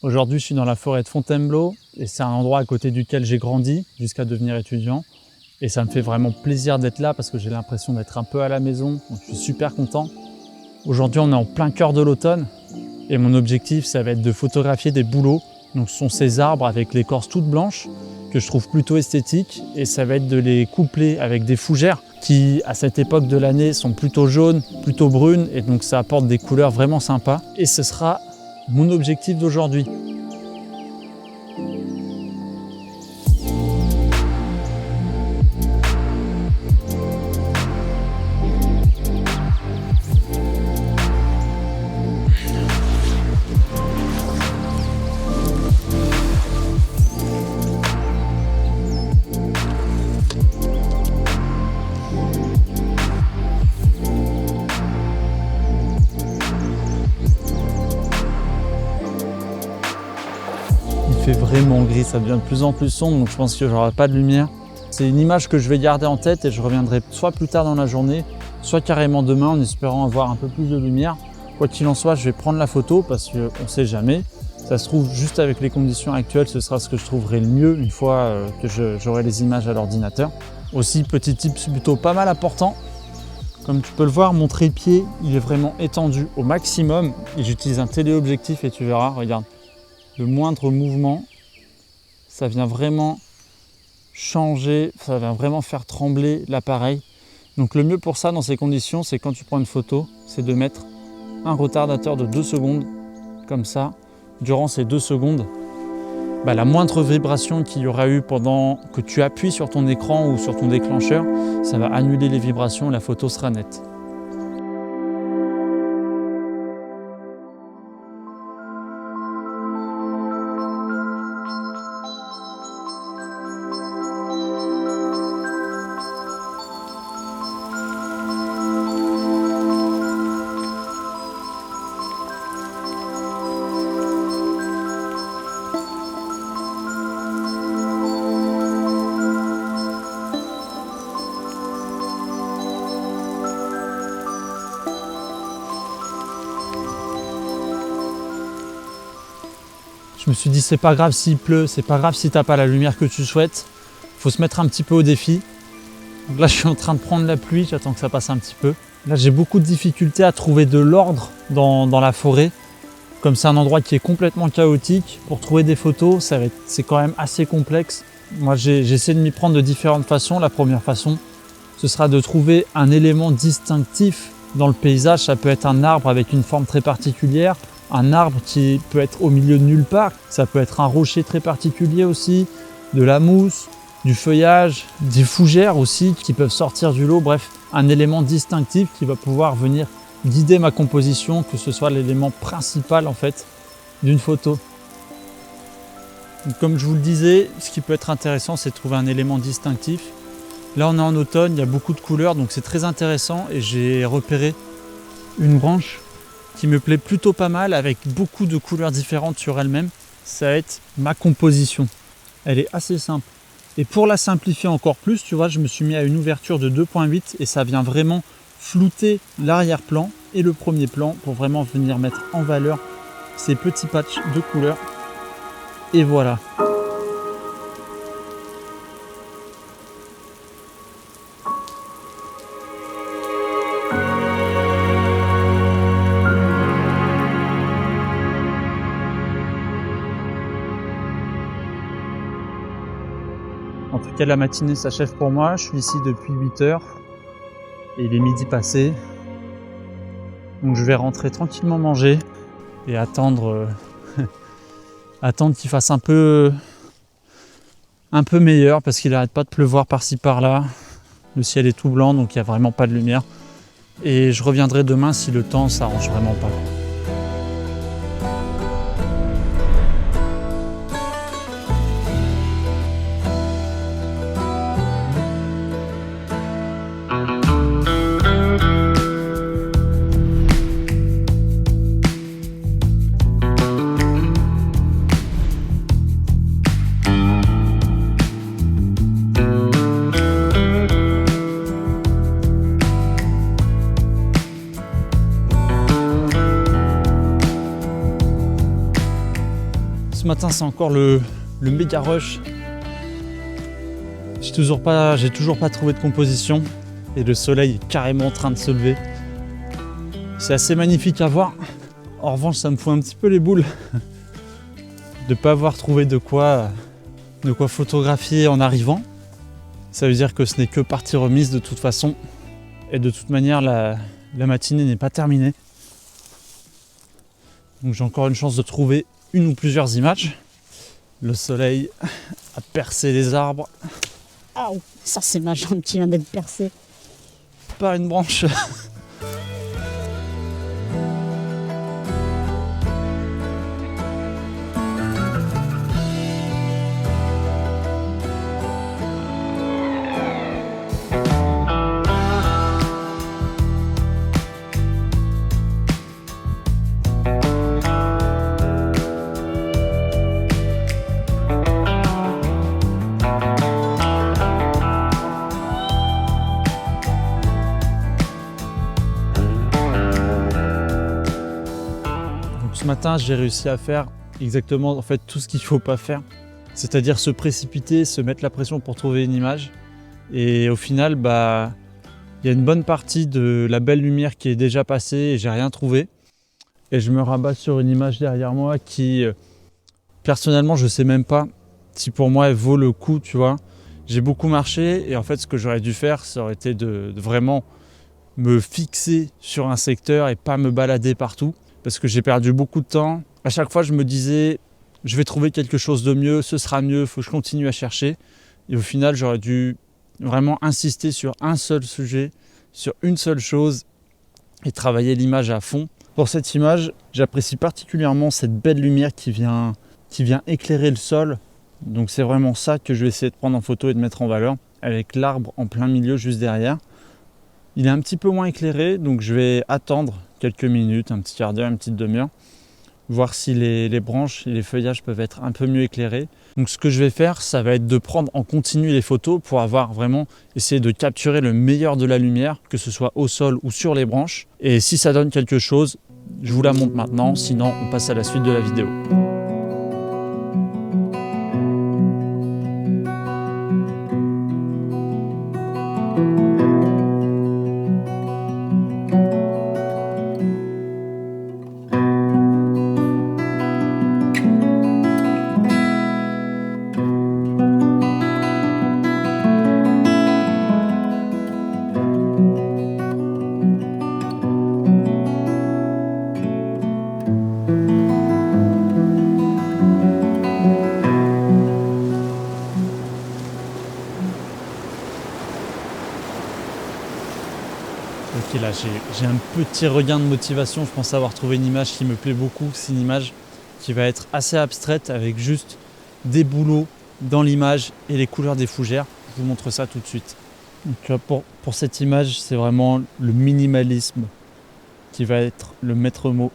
Aujourd'hui, je suis dans la forêt de Fontainebleau et c'est un endroit à côté duquel j'ai grandi jusqu'à devenir étudiant. Et ça me fait vraiment plaisir d'être là parce que j'ai l'impression d'être un peu à la maison. Donc je suis super content. Aujourd'hui, on est en plein cœur de l'automne et mon objectif, ça va être de photographier des bouleaux. Donc ce sont ces arbres avec l'écorce toute blanche que je trouve plutôt esthétique et ça va être de les coupler avec des fougères qui, à cette époque de l'année, sont plutôt jaunes, plutôt brunes et donc ça apporte des couleurs vraiment sympas. Et ce sera mon objectif d'aujourd'hui. Il fait vraiment gris, ça devient de plus en plus sombre, donc je pense que j'aurai pas de lumière. C'est une image que je vais garder en tête et je reviendrai soit plus tard dans la journée, soit carrément demain en espérant avoir un peu plus de lumière. Quoi qu'il en soit, je vais prendre la photo parce qu'on ne sait jamais. Ça se trouve, juste avec les conditions actuelles, ce sera ce que je trouverai le mieux une fois que j'aurai les images à l'ordinateur. Aussi, petit tips plutôt pas mal important. Comme tu peux le voir, mon trépied, il est vraiment étendu au maximum et j'utilise un téléobjectif et tu verras, regarde. Le moindre mouvement, ça vient vraiment changer, ça vient vraiment faire trembler l'appareil. Donc le mieux pour ça dans ces conditions, c'est quand tu prends une photo, c'est de mettre un retardateur de 2 secondes, comme ça. Durant ces 2 secondes, la moindre vibration qu'il y aura eu pendant que tu appuies sur ton écran ou sur ton déclencheur, ça va annuler les vibrations et la photo sera nette. Je me suis dit, c'est pas grave s'il pleut, c'est pas grave si t'as pas la lumière que tu souhaites. Faut se mettre un petit peu au défi. Donc là, je suis en train de prendre la pluie, j'attends que ça passe un petit peu. Là, j'ai beaucoup de difficultés à trouver de l'ordre dans la forêt. Comme c'est un endroit qui est complètement chaotique, pour trouver des photos, c'est quand même assez complexe. Moi, j'essaie de m'y prendre de différentes façons. La première façon, ce sera de trouver un élément distinctif dans le paysage. Ça peut être un arbre avec une forme très particulière, un arbre qui peut être au milieu de nulle part. Ça peut être un rocher très particulier aussi, de la mousse, du feuillage, des fougères aussi qui peuvent sortir du lot. Bref, un élément distinctif qui va pouvoir venir guider ma composition, que ce soit l'élément principal en fait d'une photo. Donc, comme je vous le disais, ce qui peut être intéressant, c'est de trouver un élément distinctif. Là, on est en automne, il y a beaucoup de couleurs, donc c'est très intéressant et j'ai repéré une branche qui me plaît plutôt pas mal avec beaucoup de couleurs différentes sur elle-même. Ça va être ma composition. Elle est assez simple. Et pour la simplifier encore plus, tu vois, je me suis mis à une ouverture de 2.8 et ça vient vraiment flouter l'arrière-plan et le premier plan pour vraiment venir mettre en valeur ces petits patchs de couleurs. Et voilà. En tout cas, la matinée s'achève pour moi. Je suis ici depuis 8 heures et il est midi passé. Donc je vais rentrer tranquillement manger et attendre qu'il fasse un peu meilleur parce qu'il n'arrête pas de pleuvoir par-ci par-là. Le ciel est tout blanc, donc il n'y a vraiment pas de lumière. Et je reviendrai demain si le temps s'arrange vraiment pas. Ce matin, c'est encore le méga rush. J'ai toujours pas trouvé de composition et le soleil est carrément en train de se lever. C'est assez magnifique à voir. En revanche, ça me fout un petit peu les boules de ne pas avoir trouvé de quoi photographier en arrivant. Ça veut dire que ce n'est que partie remise de toute façon. Et de toute manière, la matinée n'est pas terminée. Donc j'ai encore une chance de trouver une ou plusieurs images. Le soleil a percé les arbres. Ah, ça c'est ma jambe qui vient d'être percée. Par une branche. Ce matin, j'ai réussi à faire exactement en fait tout ce qu'il ne faut pas faire, c'est-à-dire se précipiter, se mettre la pression pour trouver une image. Et au final, il y a une bonne partie de la belle lumière qui est déjà passée et j'ai rien trouvé. Et je me rabats sur une image derrière moi qui, personnellement, je sais même pas si pour moi elle vaut le coup, tu vois. J'ai beaucoup marché et en fait, ce que j'aurais dû faire, ça aurait été de vraiment me fixer sur un secteur et pas me balader partout. Parce que j'ai perdu beaucoup de temps. À chaque fois, je me disais, je vais trouver quelque chose de mieux, ce sera mieux, il faut que je continue à chercher. Et au final, j'aurais dû vraiment insister sur un seul sujet, sur une seule chose et travailler l'image à fond. Pour cette image, j'apprécie particulièrement cette belle lumière qui vient éclairer le sol. Donc c'est vraiment ça que je vais essayer de prendre en photo et de mettre en valeur, avec l'arbre en plein milieu juste derrière. Il est un petit peu moins éclairé, donc je vais attendre quelques minutes, un petit quart d'heure, une petite demi-heure, voir si les branches et les feuillages peuvent être un peu mieux éclairés. Donc ce que je vais faire, ça va être de prendre en continu les photos pour avoir vraiment essayé de capturer le meilleur de la lumière, que ce soit au sol ou sur les branches. Et si ça donne quelque chose, je vous la montre maintenant, sinon on passe à la suite de la vidéo. Ok, là j'ai un petit regain de motivation, je pense avoir trouvé une image qui me plaît beaucoup. C'est une image qui va être assez abstraite avec juste des bouleaux dans l'image et les couleurs des fougères. Je vous montre ça tout de suite. Donc, tu vois, pour cette image, c'est vraiment le minimalisme qui va être le maître mot.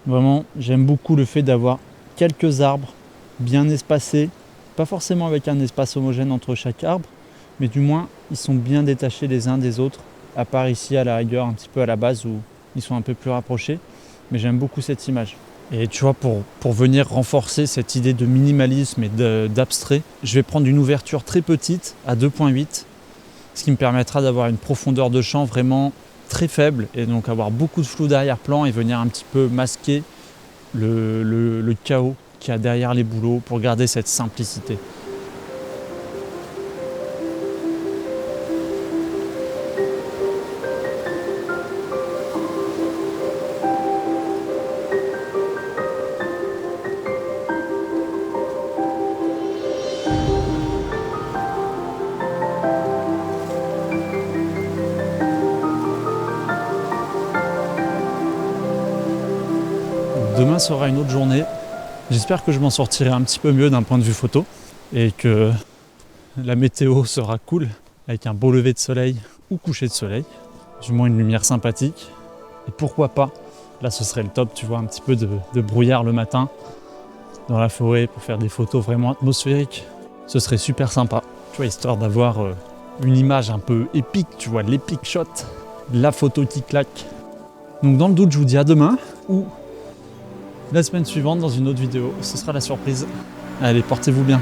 Vraiment, j'aime beaucoup le fait d'avoir quelques arbres bien espacés, pas forcément avec un espace homogène entre chaque arbre, mais du moins ils sont bien détachés les uns des autres, à part ici à la rigueur un petit peu à la base où ils sont un peu plus rapprochés, mais j'aime beaucoup cette image. Et tu vois, pour venir renforcer cette idée de minimalisme et d'abstrait, je vais prendre une ouverture très petite à 2.8, ce qui me permettra d'avoir une profondeur de champ vraiment très faible et donc avoir beaucoup de flou d'arrière-plan et venir un petit peu masquer le chaos qu'il y a derrière les bouleaux pour garder cette simplicité. Demain sera une autre journée. J'espère que je m'en sortirai un petit peu mieux d'un point de vue photo et que la météo sera cool avec un beau lever de soleil ou coucher de soleil, du moins une lumière sympathique. Et pourquoi pas, là ce serait le top, tu vois, un petit peu de brouillard le matin dans la forêt pour faire des photos vraiment atmosphériques. Ce serait super sympa, tu vois, histoire d'avoir une image un peu épique, tu vois, l'epic shot, la photo qui claque. Donc dans le doute, je vous dis à demain ou la semaine suivante dans une autre vidéo. Ce sera la surprise. Allez, portez-vous bien.